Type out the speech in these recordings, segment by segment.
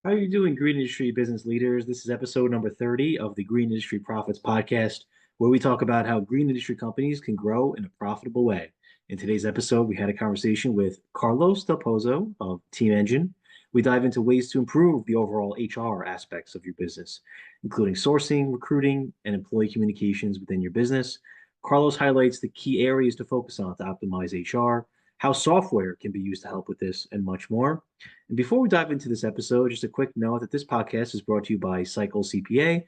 How are you doing, green industry business leaders? This is episode number 30 of the Green Industry Profits Podcast, where we talk about how green industry companies can grow in a profitable way. In today's episode, we had a conversation with Carlos Del Pozo of Team Engine. We dive into ways to improve the overall HR aspects of your business, including sourcing, recruiting, and employee communications within your business. Carlos highlights the key areas to focus on to optimize HR, how software can be used to help with this, and much more. And before we dive into this episode, just a quick note that this podcast is brought to you by Cycle CPA,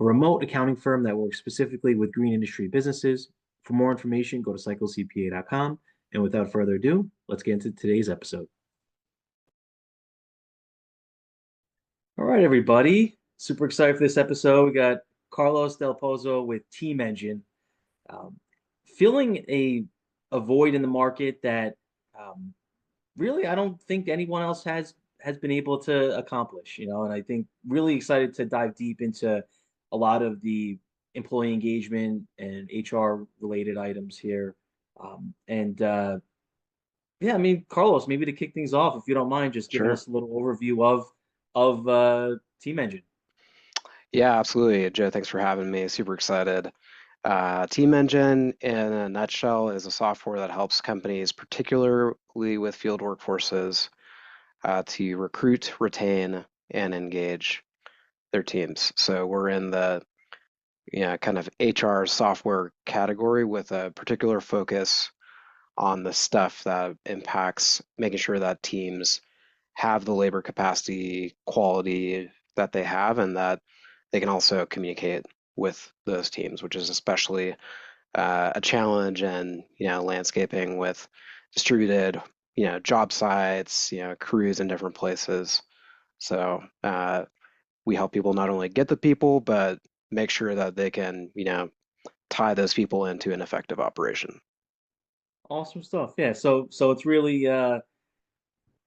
a remote accounting firm that works specifically with green industry businesses. For more information, go to cyclecpa.com. And without further ado, let's get into today's episode. All right, everybody. Super excited for this episode. We got Carlos Del Pozo with Team Engine. Um, Filling a void in the market that really I don't think anyone else has been able to accomplish, and I think really excited to dive deep into a lot of the employee engagement and HR related items here. And Yeah, I mean, Carlos, maybe to kick things off, if you don't mind, just giving Sure. us a little overview of Team Engine. Yeah, absolutely. Joe, thanks for having me. Super excited. Team Engine, in a nutshell, is a software that helps companies, particularly with field workforces, to recruit, retain, and engage their teams. So we're in the kind of HR software category with a particular focus on the stuff that impacts making sure that teams have the labor capacity quality that they have and that they can also communicate with those teams, which is especially a challenge in landscaping with distributed job sites, crews in different places. So we help people not only get the people, but make sure that they can tie those people into an effective operation. Awesome stuff. Yeah. So it's really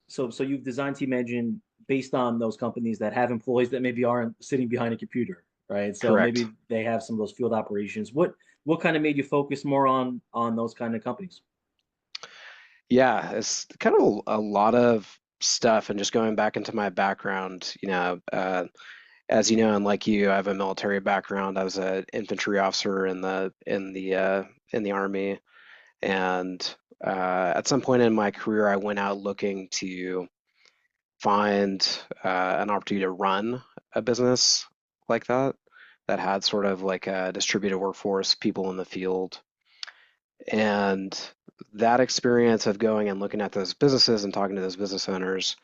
so you've designed Team Engine based on those companies that have employees that maybe aren't sitting behind a computer, right? So Correct. maybe they have some of those field operations. What kind of made you focus more on those kind of companies? Yeah, it's kind of a lot of stuff, and just going back into my background, as you know, and like you, I have a military background. I was an infantry officer in the army, and at some point in my career, I went out looking to find an opportunity to run a business like that had sort of like a distributed workforce, people in the field. And that experience of going and looking at those businesses and talking to those business owners,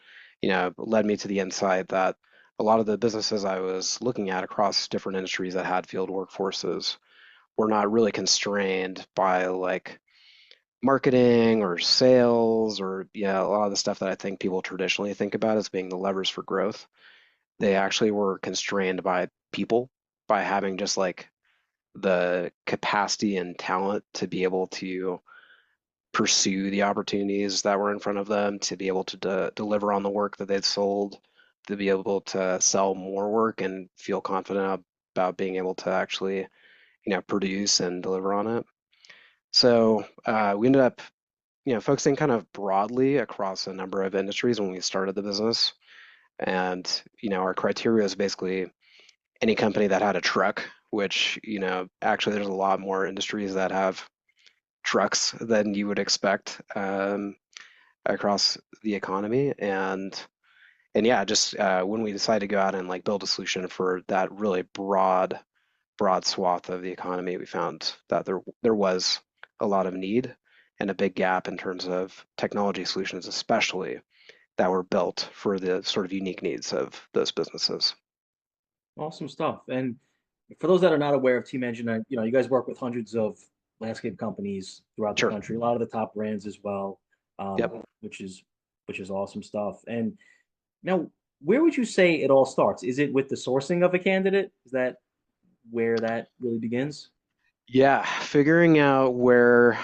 led me to the insight that a lot of the businesses I was looking at across different industries that had field workforces were not really constrained by like marketing or sales or a lot of the stuff that I think people traditionally think about as being the levers for growth. They actually were constrained by people, by having just like the capacity and talent to be able to pursue the opportunities that were in front of them, to be able to deliver on the work that they'd sold, to be able to sell more work and feel confident about being able to actually, produce and deliver on it. So we ended up, focusing kind of broadly across a number of industries when we started the business. And, our criteria is basically any company that had a truck, which, actually there's a lot more industries that have trucks than you would expect across the economy. And yeah, just when we decided to go out and like build a solution for that really broad swath of the economy, we found that there was a lot of need and a big gap in terms of technology solutions, especially that were built for the sort of unique needs of those businesses. Awesome stuff. And for those that are not aware of Team Engine, you guys work with hundreds of landscape companies throughout the Sure. country, a lot of the top brands as well, Yep. which is awesome stuff. And now, where would you say it all starts? Is it with the sourcing of a candidate? Is that where that really begins? Yeah, figuring out where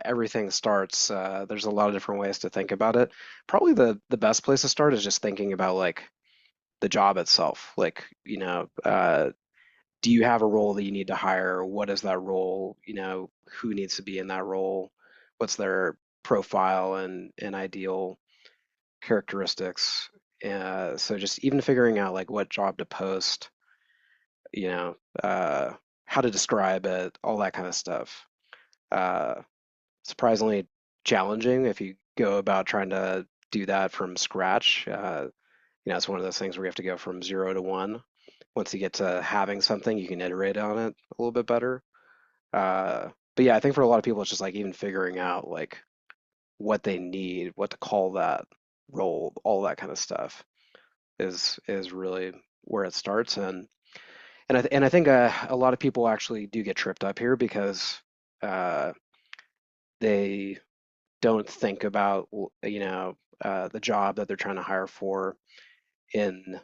everything starts. There's a lot of different ways to think about it. Probably the best place to start is just thinking about like the job itself. Like, do you have a role that you need to hire? What is that role? Who needs to be in that role? What's their profile and ideal characteristics? So just even figuring out like what job to post, you know, how to describe it, all that kind of stuff. Uh, Surprisingly challenging if you go about trying to do that from scratch. It's one of those things where you have to go from 0 to 1. Once you get to having something, you can iterate on it a little bit better. But yeah, I think for a lot of people, it's just like even figuring out like what they need, what to call that role, all that kind of stuff is really where it starts. And I think a lot of people actually do get tripped up here because uh, they don't think about the job that they're trying to hire for in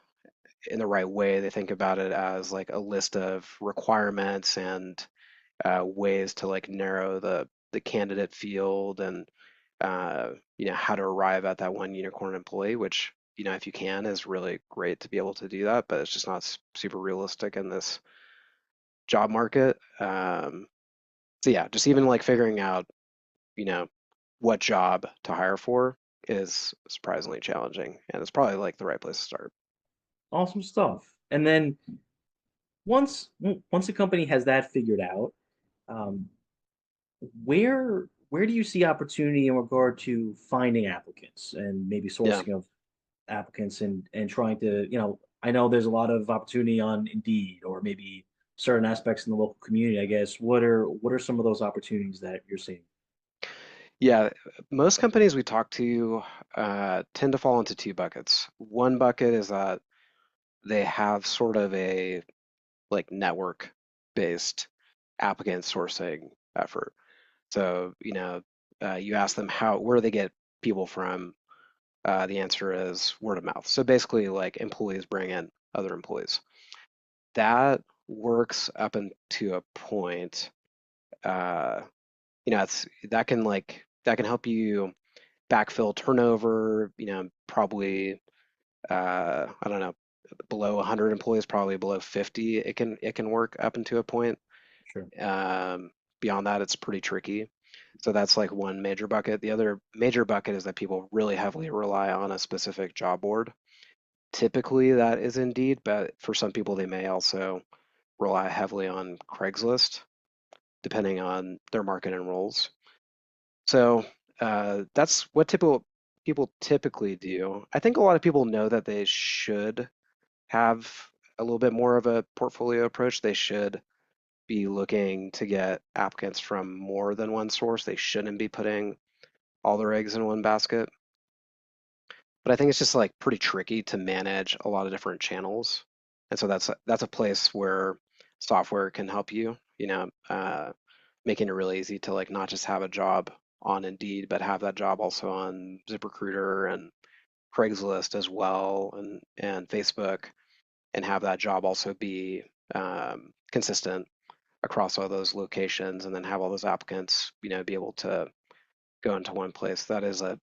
in the right way. They think about it as like a list of requirements and ways to like narrow the candidate field and how to arrive at that one unicorn employee, which if you can is really great to be able to do that, but it's just not super realistic in this job market. So yeah, just even like figuring out you know what job to hire for is surprisingly challenging, and it's probably like the right place to start. Awesome stuff. And then once a company has that figured out, um, where do you see opportunity in regard to finding applicants and maybe Yeah. sourcing of applicants and trying to, I know there's a lot of opportunity on Indeed or maybe certain aspects in the local community, I guess. What are some of those opportunities that you're seeing? Yeah, most companies we talk to tend to fall into two buckets. One bucket is that they have sort of a like network-based applicant sourcing effort. So, you ask them where do they get people from? The answer is word of mouth. So basically, like employees bring in other employees. That works up into a point. Uh, it's that can help you backfill turnover. Probably I don't know, below 100 employees, probably below 50. It can work up into a point. Sure. Um, Beyond that, it's pretty tricky. So that's like one major bucket. The other major bucket is that people really heavily rely on a specific job board. Typically, that is Indeed, but for some people, they may also rely heavily on Craigslist, depending on their market and roles. So that's what typical people typically do. I think a lot of people know that they should have a little bit more of a portfolio approach. They should be looking to get applicants from more than one source. They shouldn't be putting all their eggs in one basket. But I think it's just like pretty tricky to manage a lot of different channels. And so that's a place where software can help you, making it really easy to like not just have a job on Indeed, but have that job also on ZipRecruiter and Craigslist as well and Facebook, and have that job also be consistent across all those locations, and then have all those applicants, be able to go into one place. That is a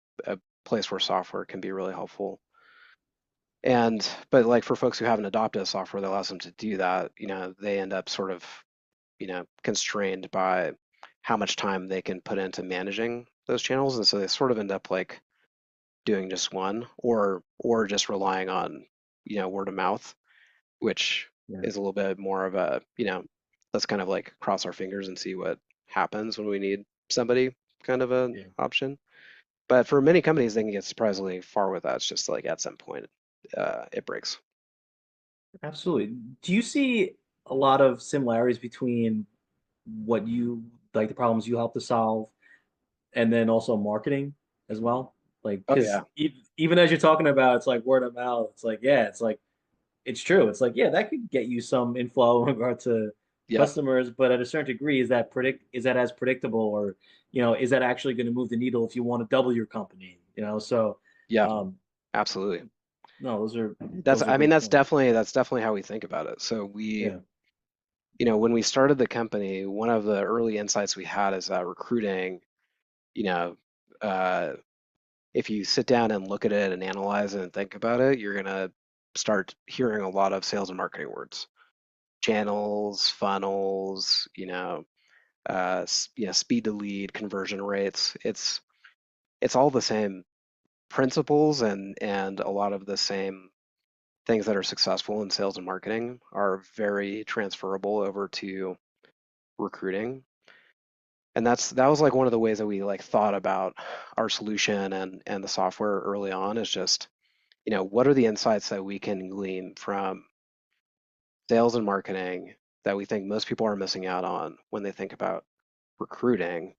place where software can be really helpful. But like for folks who haven't adopted a software that allows them to do that, they end up sort of, constrained by how much time they can put into managing those channels. And so they sort of end up like doing just one or just relying on, word of mouth, which Yeah. is a little bit more of a, let's kind of like cross our fingers and see what happens when we need somebody kind of an Yeah. option. But for many companies, they can get surprisingly far with that. It's just like at some point, it breaks. Absolutely. Do you see a lot of similarities between what you like the problems you help to solve and then also marketing as well? Like, Oh because yeah, even as you're talking about, it's like word of mouth. It's like, yeah, it's like it's true. It's like, yeah, that could get you some inflow in regard to yep, customers, but at a certain degree, is that as predictable or, is that actually going to move the needle if you want to double your company? So yeah, um absolutely. no, That's, those are I mean, great points. that's definitely how we think about it. So Yeah. when we started the company, one of the early insights we had is that recruiting, you know, uh, if you sit down and look at it and analyze it and think about it, you're gonna start hearing a lot of sales and marketing words, channels, funnels, speed to lead, conversion rates. It's all the same principles and a lot of the same things that are successful in sales and marketing are very transferable over to recruiting. And that was like one of the ways that we like thought about our solution and the software early on is just, what are the insights that we can glean from sales and marketing that we think most people are missing out on when they think about recruiting,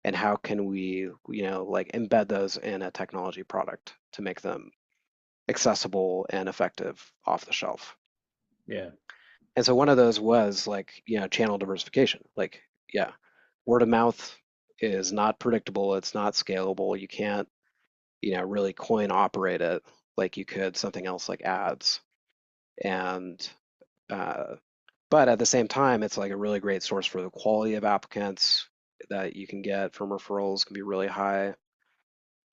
and how can we, like embed those in a technology product to make them accessible and effective off the shelf. Yeah, And so one of those was like, channel diversification. Like, yeah, word of mouth is not predictable, it's not scalable. You can't, really coin operate it like you could something else like ads. And uh, but at the same time, it's like a really great source for the quality of applicants that you can get from referrals can be really high.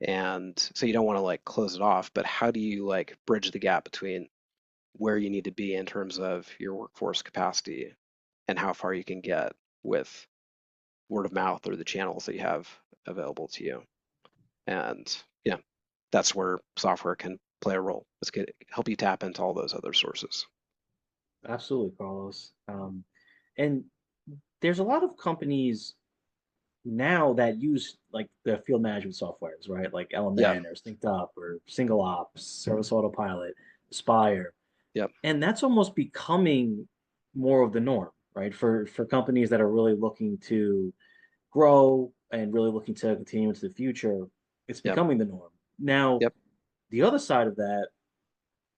And so you don't want to like close it off, but how do you like bridge the gap between where you need to be in terms of your workforce capacity and how far you can get with word of mouth or the channels that you have available to you? And that's where software can play a role. It's going to help you tap into all those other sources. absolutely, Carlos. And there's a lot of companies now that use like the field management softwares, right? Like Yep, Element or Synced Up or Single Ops, Service Autopilot, Spire. yep, And that's almost becoming more of the norm, right? For companies that are really looking to grow and really looking to continue into the future, it's yep, becoming the norm. Now, yep, the other side of that,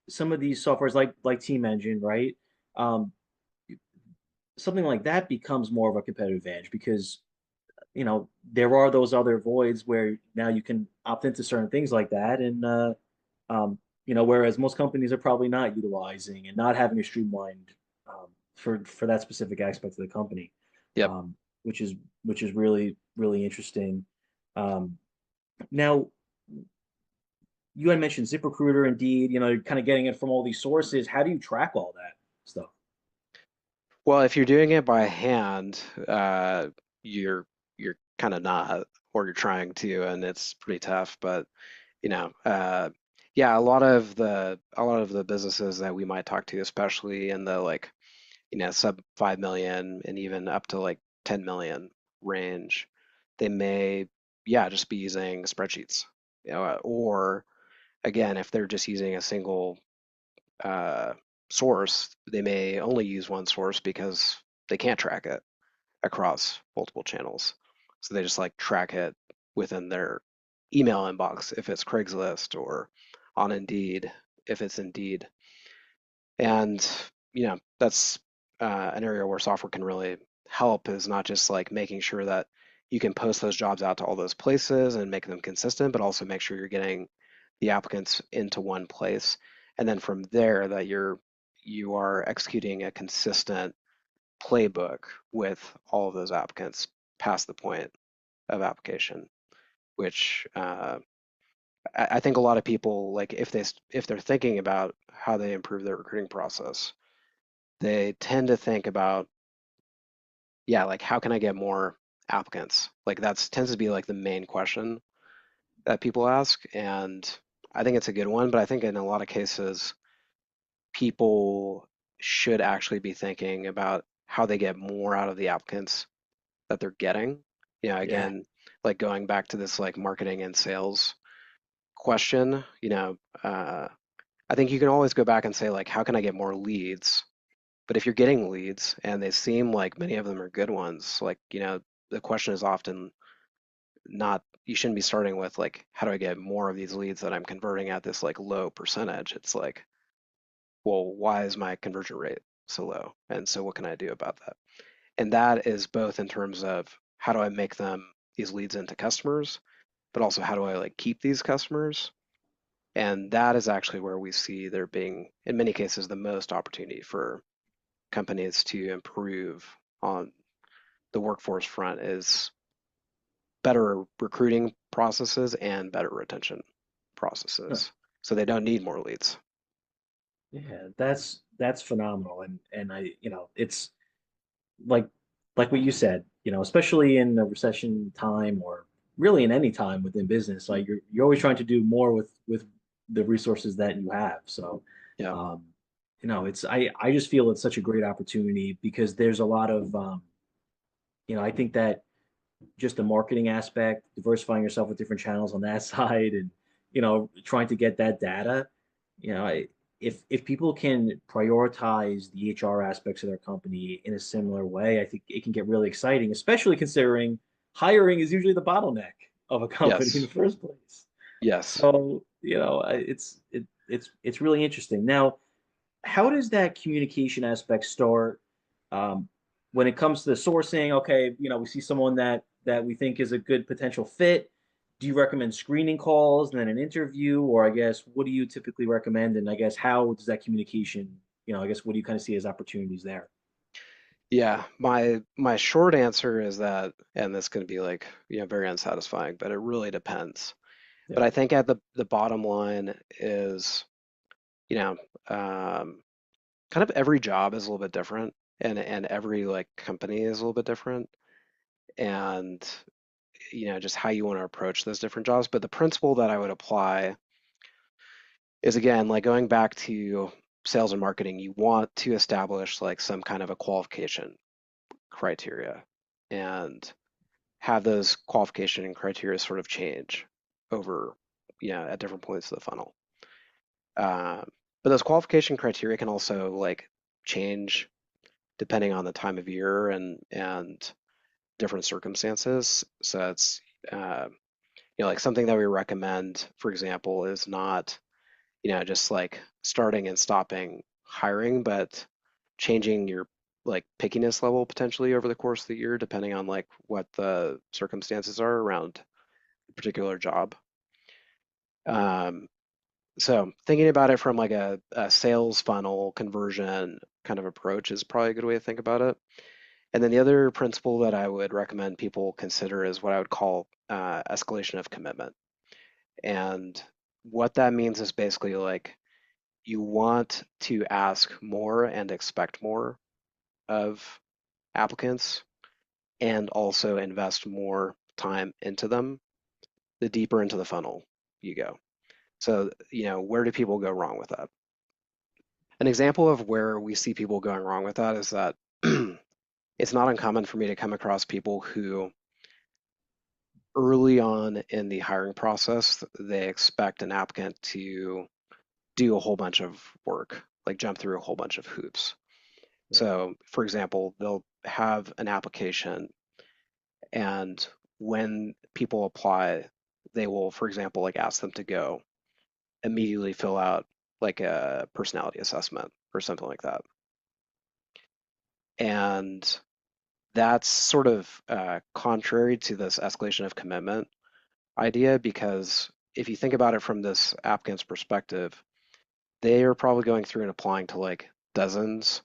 some of these softwares like Team Engine, right? Um, Something like that becomes more of a competitive advantage because there are those other voids where now you can opt into certain things like that, and um, whereas most companies are probably not utilizing and not having a streamlined for that specific aspect of the company, yep. um, which is really really interesting. Um, Now, you had mentioned ZipRecruiter, Indeed, you're kind of getting it from all these sources. How do you track all that stuff? Well, if you're doing it by hand, you're kind of not, or you're trying to, and it's pretty tough. But you know, uh, yeah, a lot of the businesses that we might talk to, especially in the like, sub 5 million and even up to like 10 million range, they may, yeah, just be using spreadsheets, or again, if they're just using a single uh, source, they may only use one source because they can't track it across multiple channels. So they just like track it within their email inbox if it's Craigslist, or on Indeed if it's Indeed. And that's an area where software can really help, is not just like making sure that you can post those jobs out to all those places and make them consistent, but also make sure you're getting the applicants into one place. And then from there that you are executing a consistent playbook with all of those applicants past the point of application, which I think a lot of people, like if they're thinking about how they improve their recruiting process, they tend to think about, yeah, like how can I get more applicants? Like that's tends to be like the main question that people ask. And I think it's a good one, but I think in a lot of cases, people should actually be thinking about how they get more out of the applicants that they're getting. Yeah, Again, like going back to this like marketing and sales question, I think you can always go back and say like, how can I get more leads? But if you're getting leads and they seem like many of them are good ones, like, the question is often not, you shouldn't be starting with like, how do I get more of these leads that I'm converting at this like low percentage? It's like, well, why is my conversion rate so low? And so what can I do about that? And that is both in terms of how do I make these leads into customers, but also how do I like keep these customers? And that is actually where we see there being, in many cases, the most opportunity for companies to improve on the workforce front, is better recruiting processes and better retention huh. processes. So they don't need more leads. Yeah, that's phenomenal, and it's like what you said, especially in a recession time or really in any time within business. Like you're always trying to do more with the resources that you have. So, Yeah. um, it's I just feel it's such a great opportunity because there's a lot of I think that just the marketing aspect, diversifying yourself with different channels on that side, and trying to get that data. You know, if people can prioritize the HR aspects of their company in a similar way, I think it can get really exciting, especially considering hiring is usually the bottleneck of a company in the Yes. first place. Yes. So, it's really interesting. Now, how does that communication aspect start um, when it comes to the sourcing? Okay, we see someone that we think is a good potential fit. Do you recommend screening calls and then an interview, or I guess what do you typically recommend? And I guess how does that communication, I guess what do you kind of see as opportunities there? Yeah. My short answer is that, and this can be like, very unsatisfying, but it really depends. Yeah, But I think at the bottom line is, you know, um, kind of every job is a little bit different, and every like company is a little bit different, and just how you want to approach those different jobs. But the principle that I would apply is again like going back to sales and marketing. You want to establish like some kind of a qualification criteria and have those qualification criteria sort of change over, at different points of the funnel. Um, but those qualification criteria can also like change depending on the time of year and different circumstances. So it's like something that we recommend, for example, is not just like starting and stopping hiring, but changing your like pickiness level potentially over the course of the year, depending on like what the circumstances are around a particular job. Um, so thinking about it from like a sales funnel conversion kind of approach is probably a good way to think about it. And then the other principle that I would recommend people consider is what I would call escalation of commitment. And what that means is basically like you want to ask more and expect more of applicants and also invest more time into them the deeper into the funnel you go. So, where do people go wrong with that? An example of where we see people going wrong with that is that it's not uncommon for me to come across people who early on in the hiring process, they expect an applicant to do a whole bunch of work, like jump through a whole bunch of hoops. yeah, So, for example, they'll have an application, and when people apply, they will, for example, like ask them to go immediately fill out like a personality assessment or something like that. And that's sort of contrary to this escalation of commitment idea because if you think about it from this applicant's perspective, they are probably going through and applying to like dozens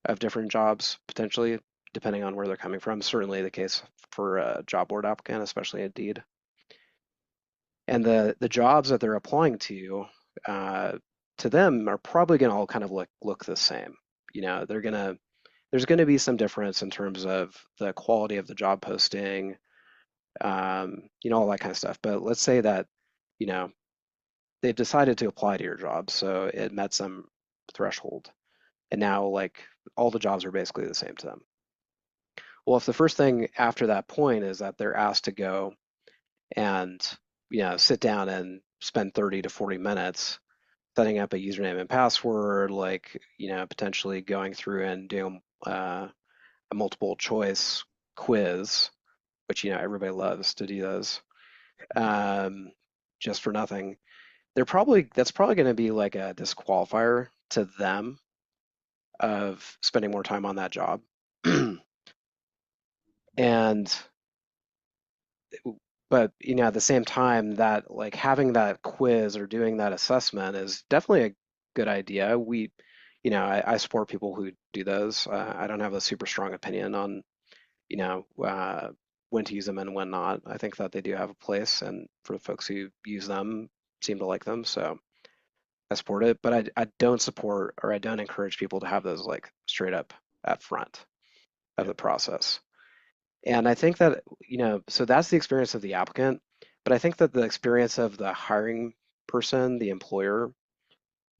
of different jobs potentially, depending on where they're coming from. Certainly the case for a job board applicant, especially Indeed. And the jobs that they're applying uh, to them are probably going to all kind of look the same. They're gonna there's going to be some difference in terms of the quality of the job posting, all that kind of stuff. But let's say that, you know, they've decided to apply to your job, so it met some threshold, and now like all the jobs are basically the same to them. Well, if the first thing after that point is that they're asked to go and, sit down and spend 30 to 40 minutes setting up a username and password, like, potentially going through and doing a multiple choice quiz, which, everybody loves to do those, um, just for nothing. That's probably going to be like a disqualifier to them of spending more time on that job. And but at the same time that like having that quiz or doing that assessment is definitely a good idea. I support people who do those. I don't have a super strong opinion on you know uh, when to use them and when not. I think that they do have a place, and for the folks who use them, seem to like them, so I support it. But I don't support or I don't encourage people to have those like straight up at front of yeah. the process. And I think that, so that's the experience of the applicant, but I think that the experience of the hiring person, the employer,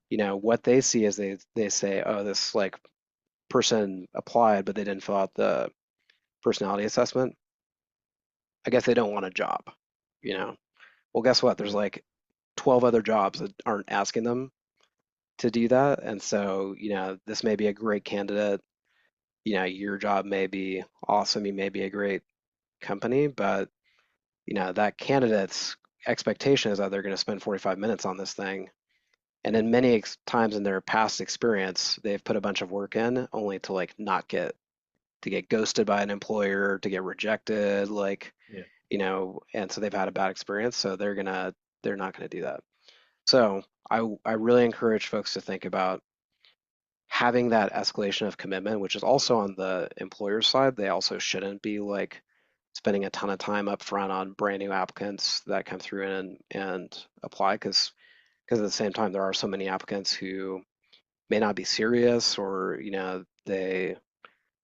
what they see is they say, oh, this like person applied, but they didn't fill out the personality assessment. I guess they don't want a job, you know. Well, guess what? There's Yeah. like 12 other jobs that aren't asking them to do that. And so, this may be a great candidate. Your job may be awesome. You may be a great company, but that candidate's expectation is that they're going to spend 45 minutes on this thing. And Yeah. in many times in their past experience, they've put a bunch of work in only to like not get ghosted by an employer, to get rejected, like, Yeah. and so they've had a bad experience, so they're not gonna do that. So I really encourage folks to think about having that escalation of commitment, which is also on the employer side. They also shouldn't be like spending a ton of time up front on brand new applicants that come through and apply because at the same time there are so many applicants who may not be serious or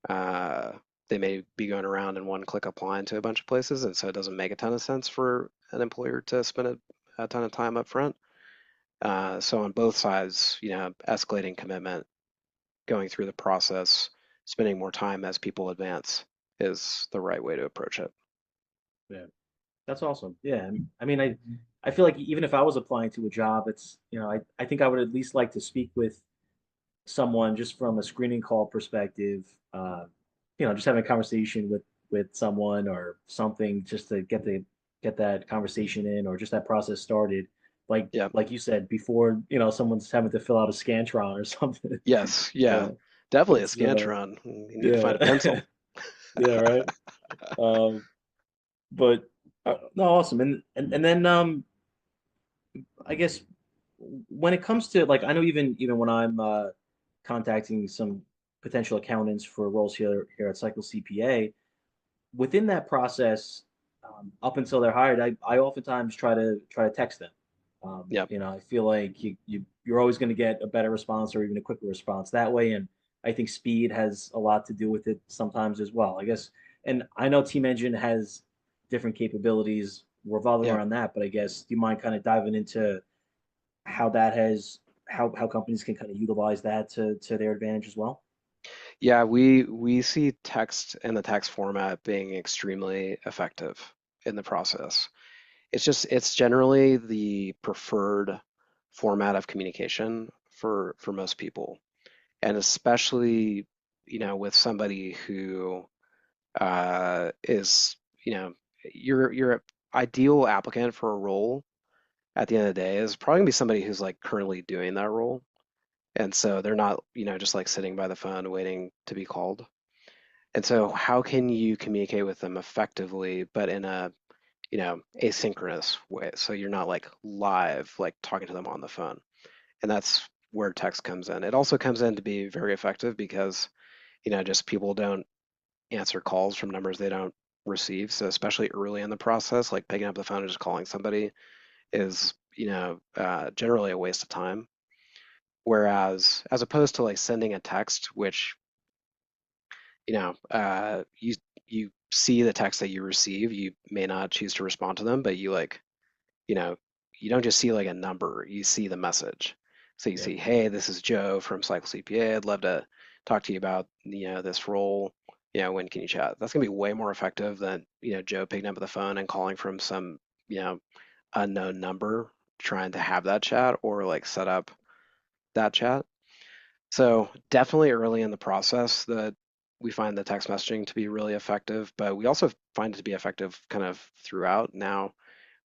uh, they may be going around and one click applying to a bunch of places, and so it doesn't make a ton of sense for an employer to spend a ton of time up front. So on both sides, escalating commitment, going through the process, spending more time as people advance is the right way to approach it. Yeah. That's awesome. Yeah. I mean, I feel like even if I was applying to a job, it's, I think I would at least like to speak with someone just from a screening call perspective, just having a conversation with someone or something just to get that conversation in or just that process started. Yeah. Like you said before, someone's having to fill out a Scantron or something. Yes. Yeah. Uh, Definitely a it's Scantron. You need to find yeah, a pencil. yeah, right. Um, but no, awesome. And then I guess when it comes to like I know even when I'm contacting some potential accountants for roles here at Cycle CPA, within that process, up until they're hired, I oftentimes try to text them. Yep. I feel like you're always going to get a better response or even a quicker response that way, and I think speed has a lot to do with it sometimes as well. I guess, and I know Team Engine has different capabilities revolving Yep. around that, but I guess do you mind kind of diving into how that has how companies can kind of utilize that to their advantage as well? Yeah, we see text and the text format being extremely effective in the process. It's generally the preferred format of communication for most people, and especially with somebody who is your ideal applicant for a role at the end of the day is probably gonna be somebody who's like currently doing that role, and so they're not just like sitting by the phone waiting to be called. And so how can you communicate with them effectively, but in a asynchronous way. So you're not like live, like talking to them on the phone. And that's where text comes in. It also comes in to be very effective because, just people don't answer calls from numbers they don't receive. So especially early in the process, like picking up the phone and just calling somebody is, generally a waste of time. Whereas, as opposed to like sending a text, which, you see the text that you receive, you may not choose to respond to them, but you know, you don't just see like a number, you see the message. So you Yeah, see, hey, this is Joe from Cycle CPA. I'd love to talk to you about, this role. When can you chat? That's gonna be way more effective than, Joe picking up the phone and calling from some, you know, unknown number trying to have that chat or like set up that chat. So definitely early in the process that we find the text messaging to be really effective, but we also find it to be effective kind of throughout. Now,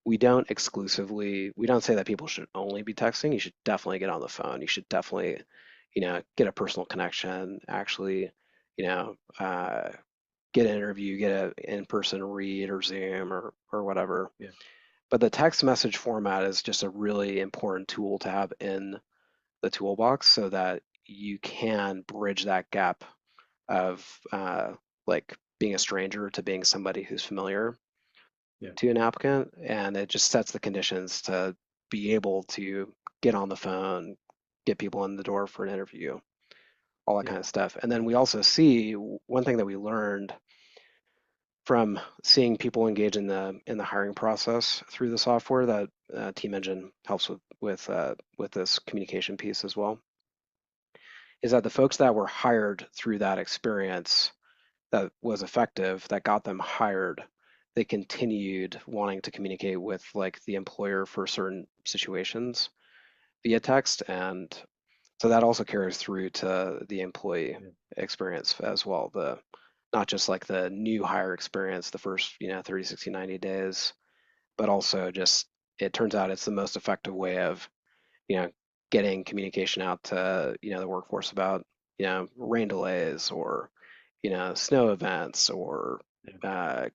we don't say that people should only be texting. You should definitely get on the phone. You should definitely, get a personal connection, actually, you know, uh, get an interview, get an in-person read or Zoom or whatever. yeah, But the text message format is just a really important tool to have in the toolbox so that you can bridge that gap of like being a stranger to being somebody who's familiar yeah, to an applicant, and it just sets the conditions to be able to get on the phone, get people in the door for an interview, all that yeah, kind of stuff. And then we also see one thing that we learned from seeing people engage in the hiring process through the software that Team Engine helps with this communication piece as well, is that the folks that were hired through that experience that was effective, that got them hired, they continued wanting to communicate with like the employer for certain situations via text, and so that also carries through to the employee Yeah. experience as well. The not just like the new hire experience, the first, 30, 60, 90 days, but also just it turns out it's the most effective way of, you know, getting communication out to, the workforce about, rain delays or, snow events or Yeah. uh,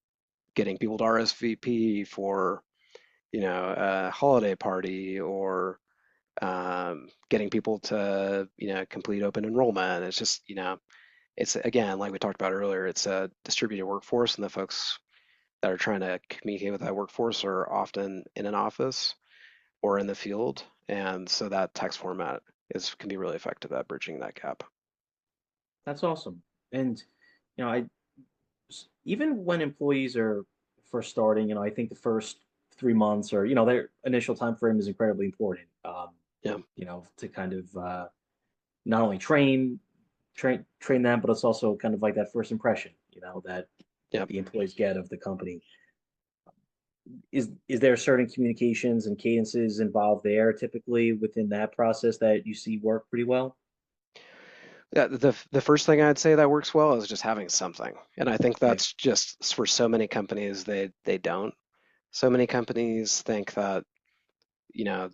getting people to RSVP for, a holiday party or getting people to, complete open enrollment. It's just, it's again, like we talked about earlier, it's a distributed workforce, and the folks that are trying to communicate with that workforce are often in an office or in the field, and so that text format is can be really effective at bridging that gap. That's awesome. And I even when employees are first starting, I think the first 3 months or their initial time frame is incredibly important. Yeah, To kind of not only train them, but it's also kind of like that first impression, that yeah. the employees get of the company. Is there certain communications and cadences involved there typically within that process that you see work pretty well? Yeah, the first thing I'd say that works well is just having something. And I think Yeah, that's just for so many companies they don't. So many companies think that,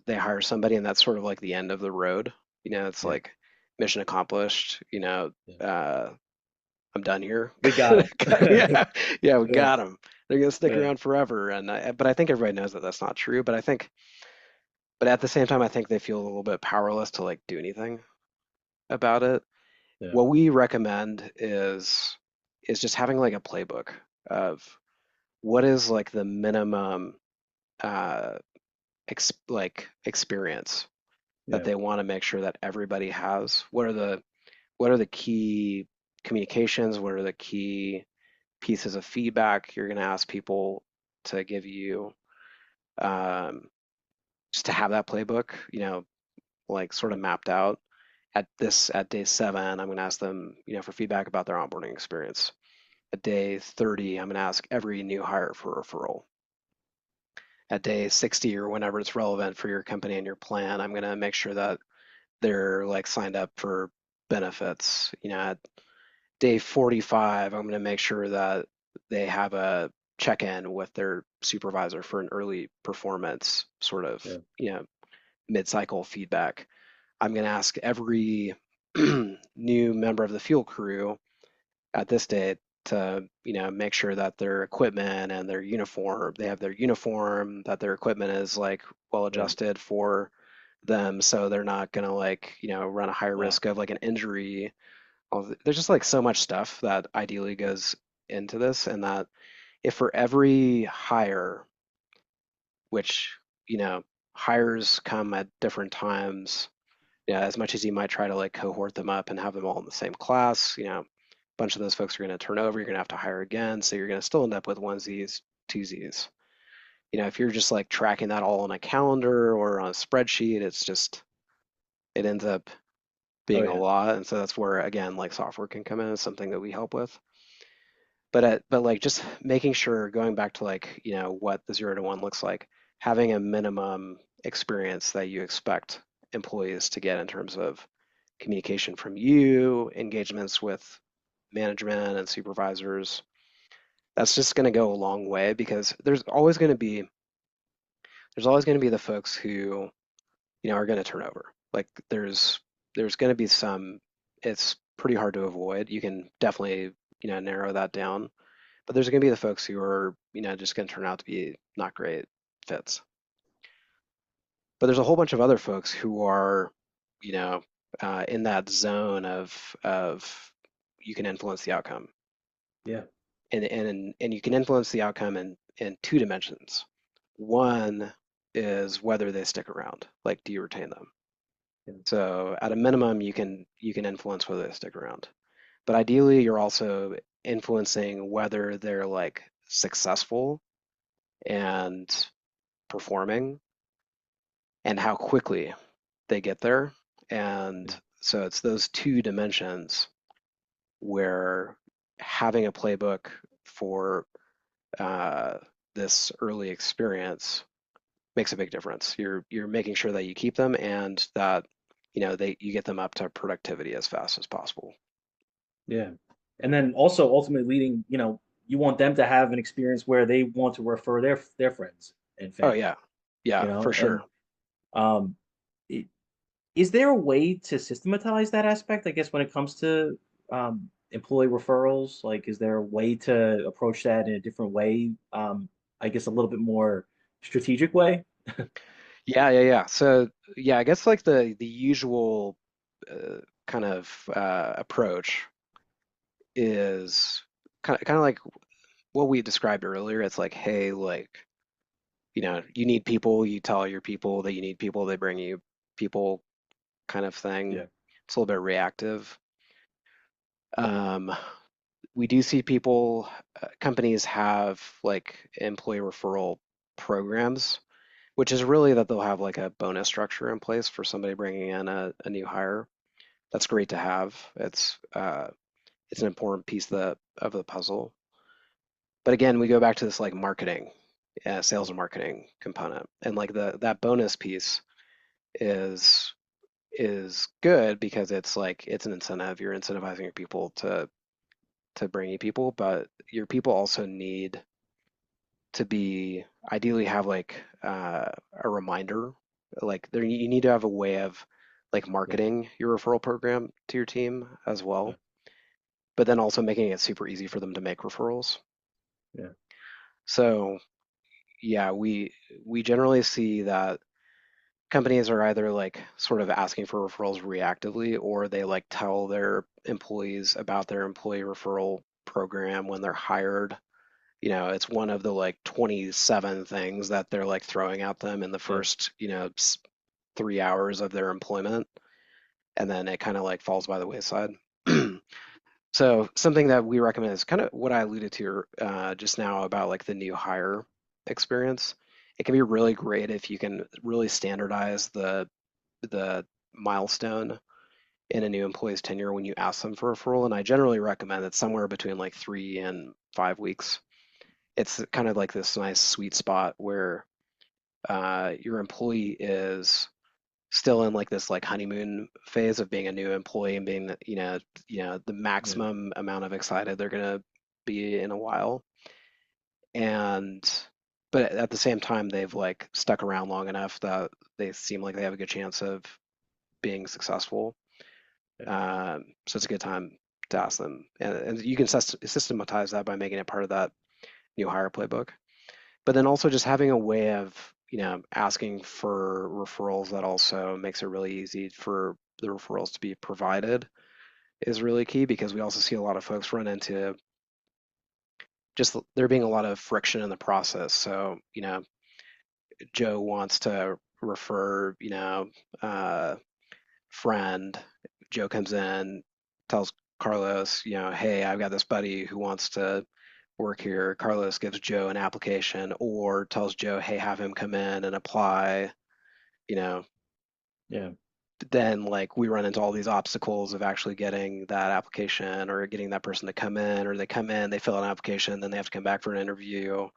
they hire somebody and that's sort of like the end of the road. It's yeah, like mission accomplished, yeah. uh, I'm done here. We got them. Yeah, yeah, we Yeah, got them. They're gonna stick yeah, around forever, and but I think everybody knows that that's not true. But at the same time, I think they feel a little bit powerless to like do anything about it. yeah, What we recommend is just having like a playbook of what is like the minimum uh like experience that yeah, they want to make sure that everybody has. What are the key communications? What are the key pieces of feedback you're going to ask people to give you, um, just to have that playbook, like sort of mapped out. At day 7, I'm going to ask them, for feedback about their onboarding experience. At day 30, I'm going to ask every new hire for a referral. At day 60 or whenever it's relevant for your company and your plan, I'm going to make sure that they're like signed up for benefits. At day 45, I'm going to make sure that they have a check-in with their supervisor for an early performance sort of, yeah. mid-cycle feedback. I'm going to ask every new member of the field crew at this date to, make sure that their equipment and their uniform, they have their uniform, that their equipment is like well Right. adjusted for them so they're not going to like, run a higher Wow. risk of like an injury. There's just like so much stuff that ideally goes into this, and that if for every hire, which, you know, hires come at different times, yeah, as much as you might try to like cohort them up and have them all in the same class, a bunch of those folks are going to turn over. You're going to have to hire again. So you're going to still end up with onesies, twosies. If you're just like tracking that all on a calendar or on a spreadsheet, it ends up Oh being a yeah. lot. And so that's where, again, like software can come in as something that we help with. But like just making sure, going back to like, what the 0 to 1 looks like, having a minimum experience that you expect employees to get in terms of communication from you, engagements with management and supervisors. That's just going to go a long way because there's always going to be the folks who, are going to turn over. Like there's going to be some. It's pretty hard to avoid. You can definitely, narrow that down, but there's going to be the folks who are, just going to turn out to be not great fits. But there's a whole bunch of other folks who are, you know, in that zone of you can influence the outcome, Yeah. and you can influence the outcome in 2 dimensions. One is whether they stick around, like do you retain them? Yeah. So at a minimum, you can influence whether they stick around. But ideally, you're also influencing whether they're like successful and performing and how quickly they get there. And Yeah. so it's those two dimensions where having a playbook for uh, this early experience makes a big difference. You're making sure that you keep them and that you get them up to productivity as fast as possible. Yeah. And then also ultimately leading, you want them to have an experience where they want to refer their friends and Oh family, yeah, yeah, for and sure. um i- is there a way to systematize that aspect, I guess, when it comes to employee referrals? Like, is there a way to approach that in a different way? I guess a little bit more strategic way? Yeah, yeah, yeah. So yeah, I guess like the usual kind of approach is kind of like what we described earlier. It's like, hey, like, you need people, you tell your people that you need people, they bring you people kind of thing. Yeah. It's a little bit reactive. Um, we do see companies have like employee referral programs, which is really that they'll have like a bonus structure in place for somebody bringing in a new hire. That's great to have. It's an important piece of the puzzle. But again, we go back to this like marketing, sales and marketing component, and like that bonus piece is is good because it's like it's an incentive. You're incentivizing your people to bring you people, but your people also need to be ideally have like a reminder. Like there, you need to have a way of like Yeah. marketing your referral program to your team as Yeah. well, but then also making it super easy for them to make referrals. Yeah. So yeah, we generally see that companies are either like sort of asking for referrals reactively or they like tell their employees about their employee referral program when they're hired. It's one of the like 27 things that they're like throwing at them in the Yeah. first, 3 hours of their employment, and then it kind of like falls by the wayside. So something that we recommend is kind of what I alluded to just now about like the new hire experience. It can be really great if you can really standardize the milestone in a new employee's tenure when you ask them for a referral. And I generally recommend that somewhere between like 3 and 5 weeks. It's kind of like this nice sweet spot where your employee is still in like this like honeymoon phase of being a new employee and being the Yeah. maximum amount of excited they're gonna be in a while. And but at the same time they've like stuck around long enough that they seem like they have a good chance of being successful. Yeah. So it's a good time to ask them, and you can systematize that by making it part of that new hire playbook. But then also just having a way of asking for referrals that also makes it really easy for the referrals to be provided is really key because we also see a lot of folks run into just there being a lot of friction in the process. So Joe wants to refer friend. Joe comes in, tells Carlos, hey, I've got this buddy who wants to work here. Carlos gives Joe an application or tells Joe, hey, have him come in and apply. You know, Yeah. then like we run into all these obstacles of actually getting that application or getting that person to come in, or they come in, they fill out an application, then they have to come back for an interview,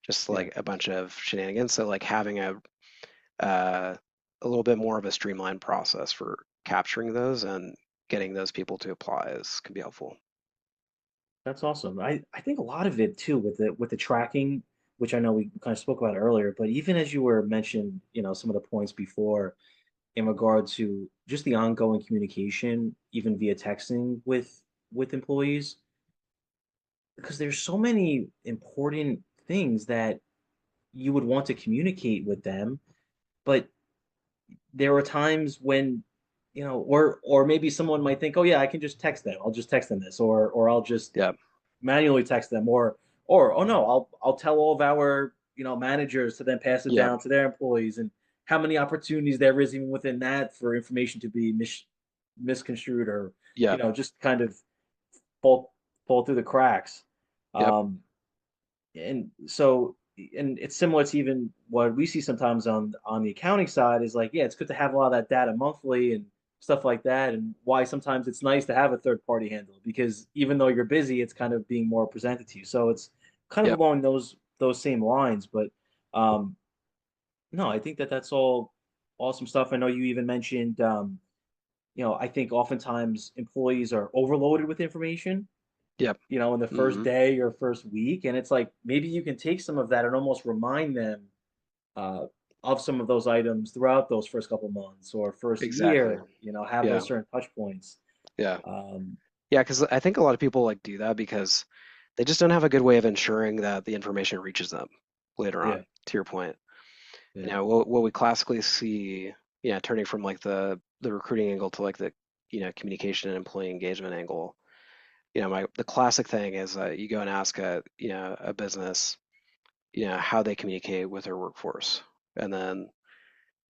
just Yeah. like a bunch of shenanigans. So like having uh, a little bit more of a streamlined process for capturing those and getting those people to apply is can be helpful. That's awesome. I think a lot of it too with the tracking, which I know we kind of spoke about earlier, but even as you were mentioned, some of the points before in regard to just the ongoing communication, even via texting with employees, because there's so many important things that you would want to communicate with them, but there are times when, or maybe someone might think, oh yeah, I can just text them. I'll just text them this, or I'll just Yeah, manually text them, or oh no, I'll tell all of our managers to then pass it yeah, down to their employees, and how many opportunities there is even within that for information to be misconstrued, or yeah, just kind of false fall through the cracks. Yep. Um, and so and it's similar to even what we see sometimes on the accounting side is like, yeah, it's good to have a lot of that data monthly and stuff like that, and why sometimes it's nice to have a third party handle because even though you're busy, it's kind of being more presented to you. So it's kind of Yep. along those same lines. But um, no, I think that that's all awesome stuff. I know you even mentioned, I think oftentimes employees are overloaded with information, Yep. in the first Hmm. day or first week. And it's like maybe you can take some of that and almost remind them uh, of some of those items throughout those first couple months or first Exactly. year, have Yeah. those certain touch points. Yeah. Um, Yeah, because I think a lot of people like do that because they just don't have a good way of ensuring that the information reaches them later yeah, on, to your point. yeah, What we classically see, turning from like the recruiting angle to like the, communication and employee engagement angle. The classic thing is you go and ask a business, how they communicate with their workforce, and then,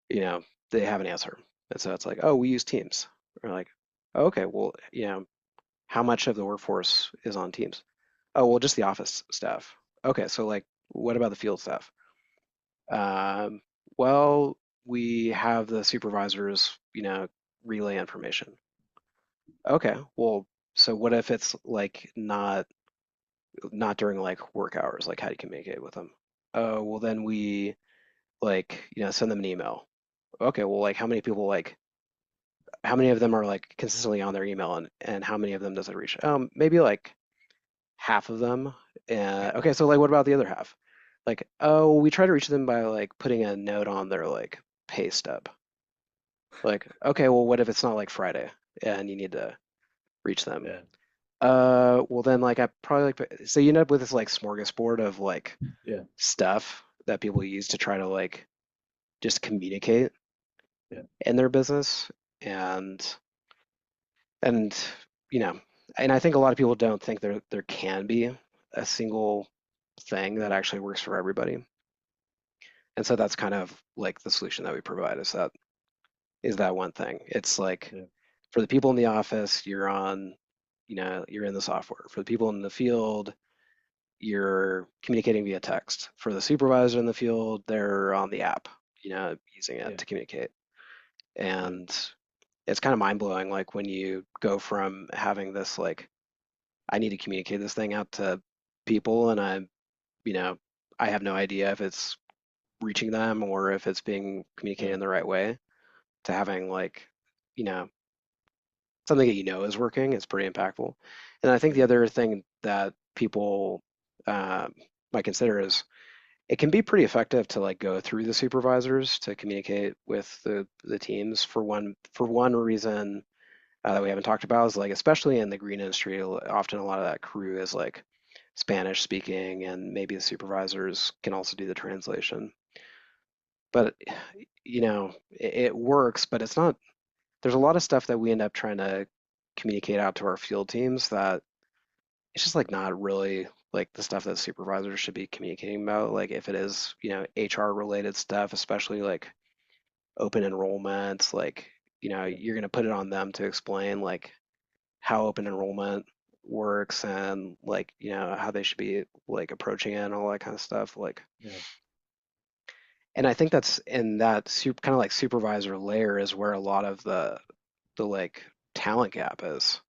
you know, they have an answer. And so it's like, oh, we use Teams. Or like, oh, okay, well, how much of the workforce is on Teams? Oh, well, just the office staff. Okay, so like, what about the field staff? Um, well, we have the supervisors, relay information. Okay, well, so what if it's like not during like work hours? Like, how do you communicate with them? Oh, well, then we like, send them an email. Okay, well, like, how many of them are like consistently on their email, and how many of them does it reach? Maybe like half of them. Okay, so like, what about the other half? Like, oh, we try to reach them by like putting a note on their like pay stub. Like, okay, well, what if it's not like Friday and you need to reach them? yeah, Well then like I probably like so you end up with this like smorgasbord of like yeah, stuff that people use to try to like just communicate yeah, in their business and and you know and I think a lot of people don't think there can be a single thing that yeah, actually works for everybody. And so that's kind of like the solution that we provide is that one thing. It's like yeah, for the people in the office, you're in the software. For the people in the field, you're communicating via text. For the supervisor in the field, they're on the app, using it yeah, to communicate. yeah, And it's kind of mind blowing, like when you go from having this like, I need to communicate this thing out to people, and you know, I have no idea if it's reaching them or if it's being communicated yeah, in the right way, to having like, you know, something that is working is pretty impactful. And I think the yeah, other thing that people um, might consider is it can be pretty effective to like go through the supervisors to communicate with the teams for one reason that we haven't talked about is like especially in the green industry, often a lot of that crew is like Spanish speaking, and maybe the supervisors can also do the translation. But it works, but it's not. There's a lot of stuff that we end up trying to communicate out to our field teams that it's just like not really like the stuff that supervisors should be communicating about. Like if it is, HR related stuff, especially like open enrollment, like, yeah, you're going to put it on them to explain like how open enrollment works and like, how they should be like approaching it and all that kind of stuff. Like, yeah, and I think that's in that kind of like supervisor layer is where a lot of the like talent gap is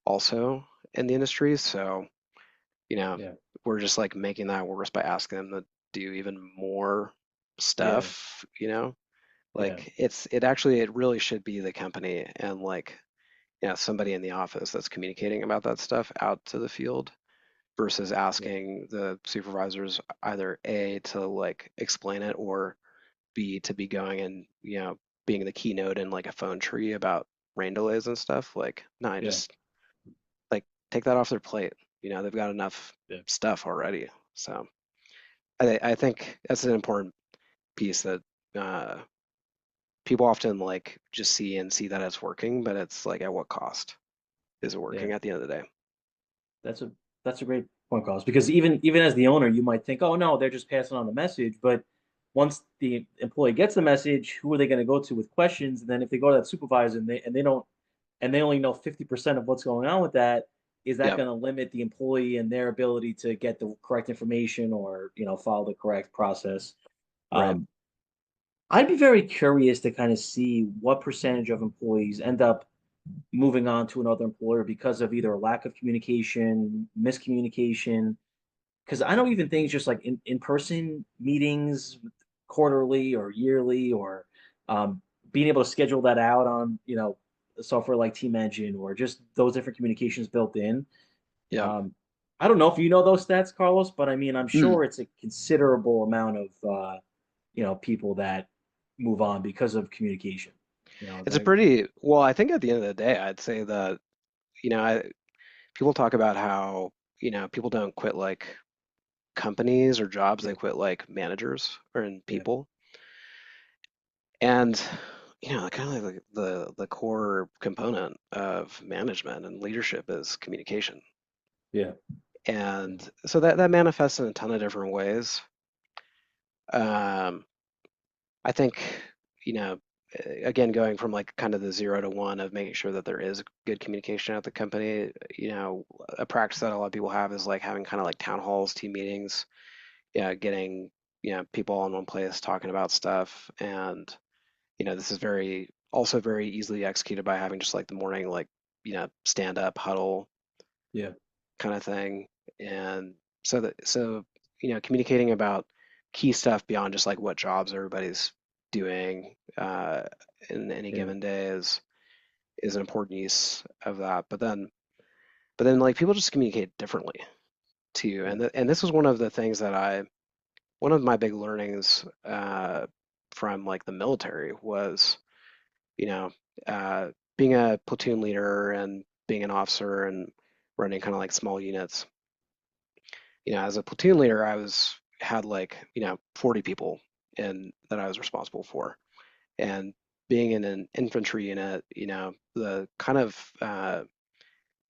also in the industry. So, you know, yeah, we're just like making that worse by asking them to do even more yeah, stuff, yeah, like it really should be the company and like, somebody in the office that's communicating about that stuff out to the field versus yeah, asking the supervisors either A to like explain it or B to be going and, being the keynote in like a phone tree about rain delays and stuff. Like, no, I yeah, just like take that off their plate. They've got enough yeah, stuff already. So I think that's an important piece that uh, people often like just see that it's working, but it's like at what cost is it yeah. working at the end of the day? That's a that's a great point, Carlos. Because even as the owner, you might think, oh no, they're just passing on the message. But once the employee gets the message, who are they going to go to with questions? And then if they go to that supervisor and they don't and they only know 50% of what's going on with that, is that Yep. going to limit the employee and their ability to get the correct information or, follow the correct process? Right. Um, I'd be very curious to kind of see what percentage of employees end up moving on to another employer because of either a lack of communication, miscommunication. Because I know even things just like in-person meetings quarterly or yearly or um, being able to schedule that out on, software like Team Engine or just those different communications built in. Yep. Um, I don't know if you know those stats, Carlos, but I mean, I'm Mm. sure it's a considerable amount of people that move on because of communication. Is It's a that pretty, well, I think at the end of the day, I'd say that, people talk about how, people don't quit like companies or jobs, they yeah, quit like managers or in yeah, people. And, kind of like the core component of management and leadership is communication. yeah, yeah, And so that manifests in a ton of different ways. Um, I think, you know, again, going from like kind of the 0 to 1 of making sure that there is good communication at the company, a practice that a lot of people have is like having kind of like town halls, team meetings, yeah, getting, people all in one place talking about stuff. And, this is also very easily executed by having just like the morning, like, stand up huddle yeah, kind of thing. And so communicating about key stuff beyond just like what jobs everybody's doing in any yeah, given day is an important use of that. But then like people just communicate differently too. yeah, And this was one of the things that one of my big learnings from like the military was, you know, uh, being a platoon leader and being an officer and running kind of like small units. As a platoon leader, had like, 40 people in that I was responsible for. And being in an infantry unit, the kind of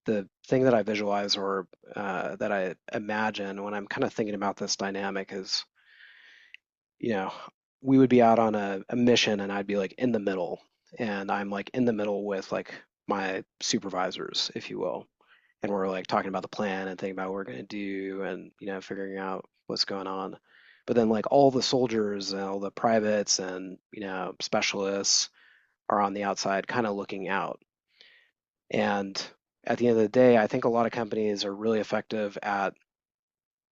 the thing that I visualize or that I imagine when I'm kind of thinking about this dynamic is, you know, we would be out on a mission and I'd be like in the middle, and I'm like in the middle with like my supervisors, if you will. And we're like talking about the plan and thinking about what we're going to do and, figuring out what's going on. But then like all the soldiers and all the privates and, specialists are on the outside kind of looking out. And at the end of the day, I think a lot of companies are really effective at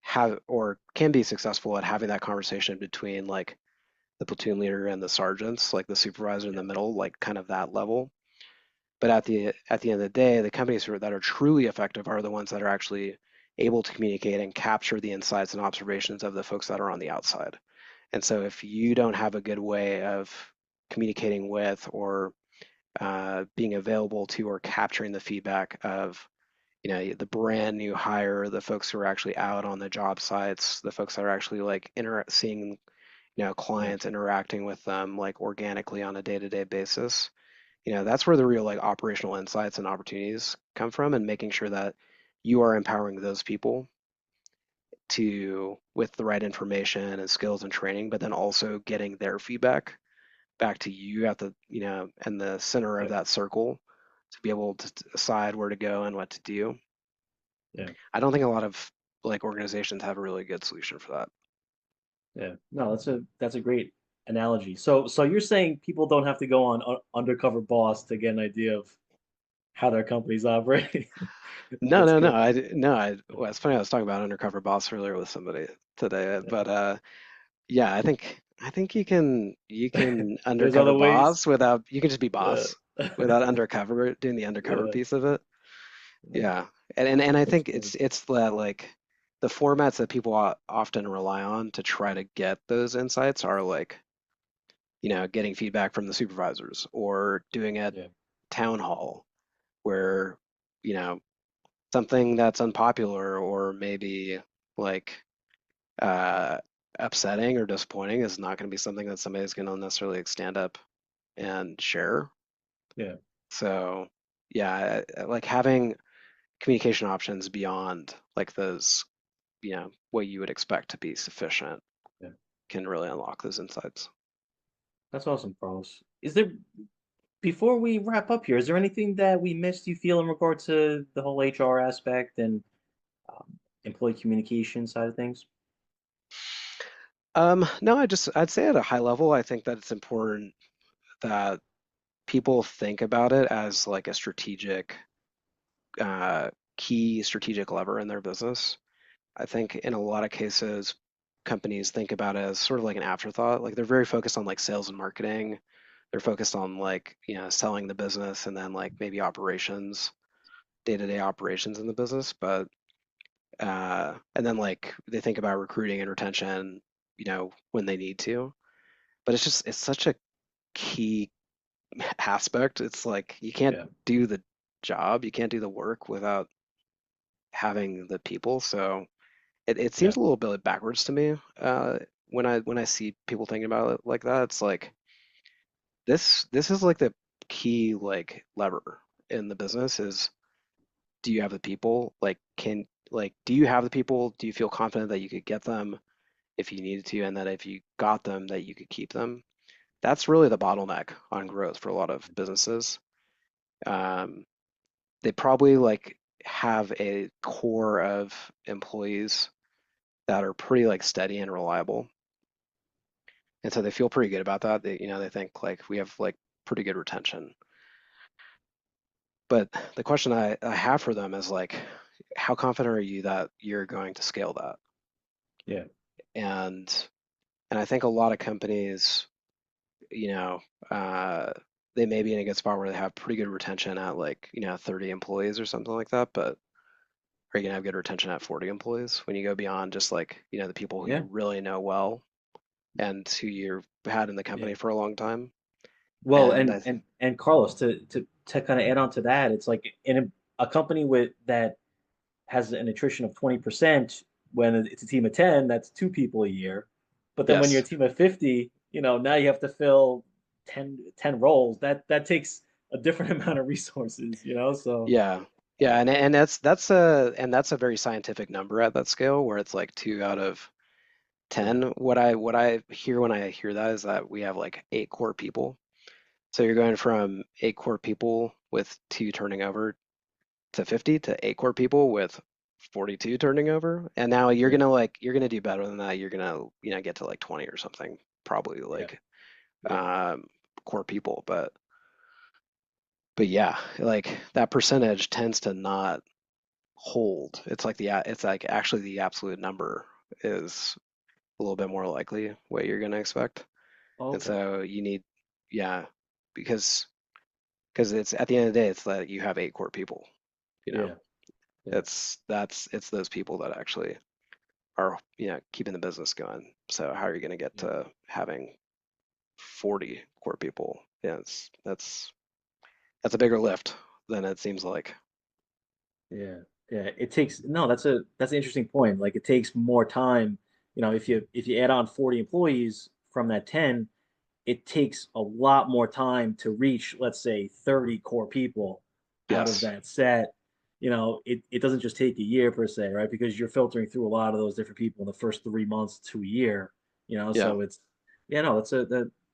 have or can be successful at having that conversation between like the platoon leader and the sergeants, like the supervisor in yeah, the middle, like kind of that level. But at the end of the day, the companies that are truly effective are the ones that are actually able to communicate and capture the insights and observations of the folks that are on the outside. And so if you don't have a good way of communicating with or being available to or capturing the feedback of the brand new hire, the folks who are actually out on the job sites, the folks that are actually like seeing yeah, clients, interacting with them like organically on a day-to-day basis, that's where the real like operational insights and opportunities come from, and making sure that you are empowering those people to with the right information and skills and training, but then also getting their feedback back to you at the in the center of yeah, that circle to be able to decide where to go and what to do. yeah, I don't think a lot of like organizations have a really good solution for that. yeah. No, that's a great analogy. So you're saying people don't have to go on Undercover Boss to get an idea of how their company's operating. No, That's no, no. good. No. Yeah, Well, it's funny. I was talking about undercover boss earlier with somebody today, yeah. but yeah, I think you can There's undercover other ways. boss without you can just be Uh, boss without undercover doing the undercover yeah, piece of it. yeah, Yeah, and I that's think funny. it's that like the formats that people often rely on to try to get those insights are like getting feedback from the supervisors or doing a Yeah, town hall where you know something that's unpopular or maybe like uh, upsetting or disappointing is not going to be something that somebody's going to necessarily like, stand up and share. yeah, So, yeah, like having communication options beyond like those, what you would expect to be sufficient yeah. can really unlock those insights. That's awesome, Carlos. Is there before we wrap up here, is there anything that we missed you feel in regard to the whole HR aspect and employee communication side of things? No, I'd say at a high level, I think that it's important that people think about it as like a uh, key strategic lever in their business. I think in a lot of cases, companies think about it as sort of like an afterthought. Like they're very focused on like sales and marketing. They're focused on like, selling the business and then like maybe operations, day-to-day operations in the business. But and then like they think about recruiting and retention, when they need to. But it's such a key aspect. It's like you can't Yeah, do the job, you can't do the work without having the people. So it yeah, seems a little bit backwards to me when I see people thinking about it like that. It's like this is like the key like lever in the business is do you have the people? Do you have the people? Do you feel confident that you could get them if you needed to, and that if you got them that you could keep them? That's really the bottleneck on growth for a lot of businesses. Um, they probably like have a core of employees that are pretty like steady and reliable. And so they feel pretty good about that. They think like we have like pretty good retention. But the question I have for them is like, how confident are you that you're going to scale that? yeah, And and I think a lot of companies, you know, uh, they may be in a good spot where they have pretty good retention at like, 30 employees or something like that. But are you gonna have good retention at 40 employees when you go beyond just like, the people who you yeah, really know well and who you've had in the yeah. company for a long time? Well, And and I, and and Carlos, to kind of add on to that, it's like in a company with that has an attrition of 20%, when it's a team of 10, that's two people a year. But then when you're a yes, team of 50, now you have to fill 10 roles. That takes a different amount of resources. So yeah, yeah, and that's a very scientific number at that scale where it's like 2 out of 10. yeah, What I hear when I hear that is that we have like 8 core people. So you're going from 8 core people with two turning over to 50 to 8 core people with 42 turning over. And now yeah, you're gonna do better than that. You're gonna, get to like 20 or something, probably yeah, like yeah, um core people. But yeah, like that percentage tends to not hold. It's like actually the absolute number is a little bit more likely what you're gonna expect. And okay, so you need, yeah, because it's at the end of the day, it's that you have 8 core people. You know, yeah, yeah, it's those people that actually are, keeping the business going. So how are you going to get yeah, to having 40 core people? Yeah, that's a bigger lift than it seems like. yeah, yeah. It takes no, that's an interesting point. Like it takes more time. If you add on 40 employees from that 10, it takes a lot more time to reach, let's say, 30 core people out of Yes. that set. It doesn't just take a year per se, right? Because you're filtering through a lot of those different people in the first 3 months to a year. Yeah. So yeah, no,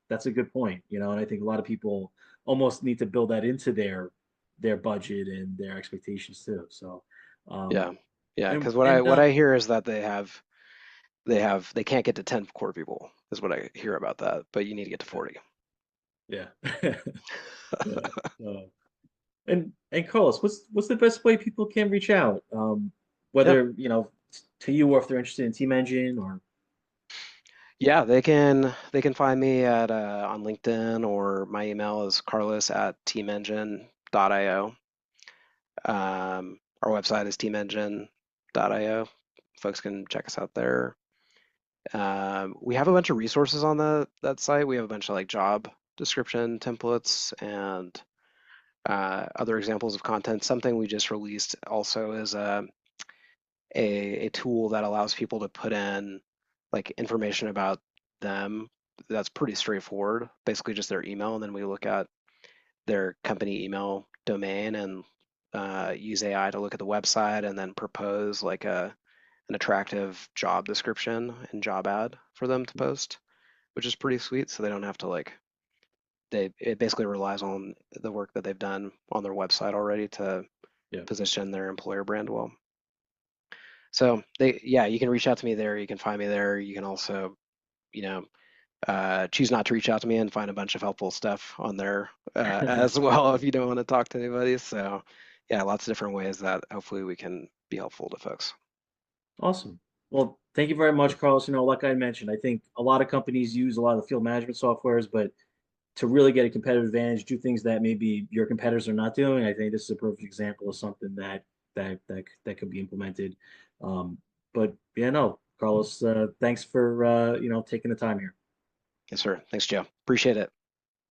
that's a good point. And I think a lot of people almost need to build that into their budget and their expectations too. So, um, Yeah. Yeah. and Because what I and what I hear is that they can't get to 10 core people is what I hear about that, but you need to get to 40. yeah, yeah. So, and Carlos, what's the best way people can reach out? Yeah. Whether to you, or if they're interested in Team Engine, or Yeah, they can find me at on LinkedIn, or my email is carlos@teamengine.io. Our website is teamengine.io. Folks can check us out there. We have a bunch of resources on that site. We have a bunch of like job description templates and other examples of content. Something we just released also is a tool that allows people to put in like information about them that's pretty straightforward, basically just their email, and then we look at their company email domain and use AI to look at the website and then propose like an attractive job description and job ad for them to post, which is pretty sweet. So they don't have to like it basically relies on the work that they've done on their website already to Yeah. position their employer brand well. So yeah, you can reach out to me there. You can find me there. You can also, you know, choose not to reach out to me and find a bunch of helpful stuff on there as well if you don't want to talk to anybody. So yeah, lots of different ways that hopefully we can be helpful to folks. Awesome. Well, thank you very much, Carlos. Like I mentioned, I think a lot of companies use a lot of the field management softwares, but to really get a competitive advantage, do things that maybe your competitors are not doing. I think this is a perfect example of something that could be implemented. Um, but yeah, no, Carlos, thanks for taking the time here. Yes, sir. Thanks, Joe. Appreciate it.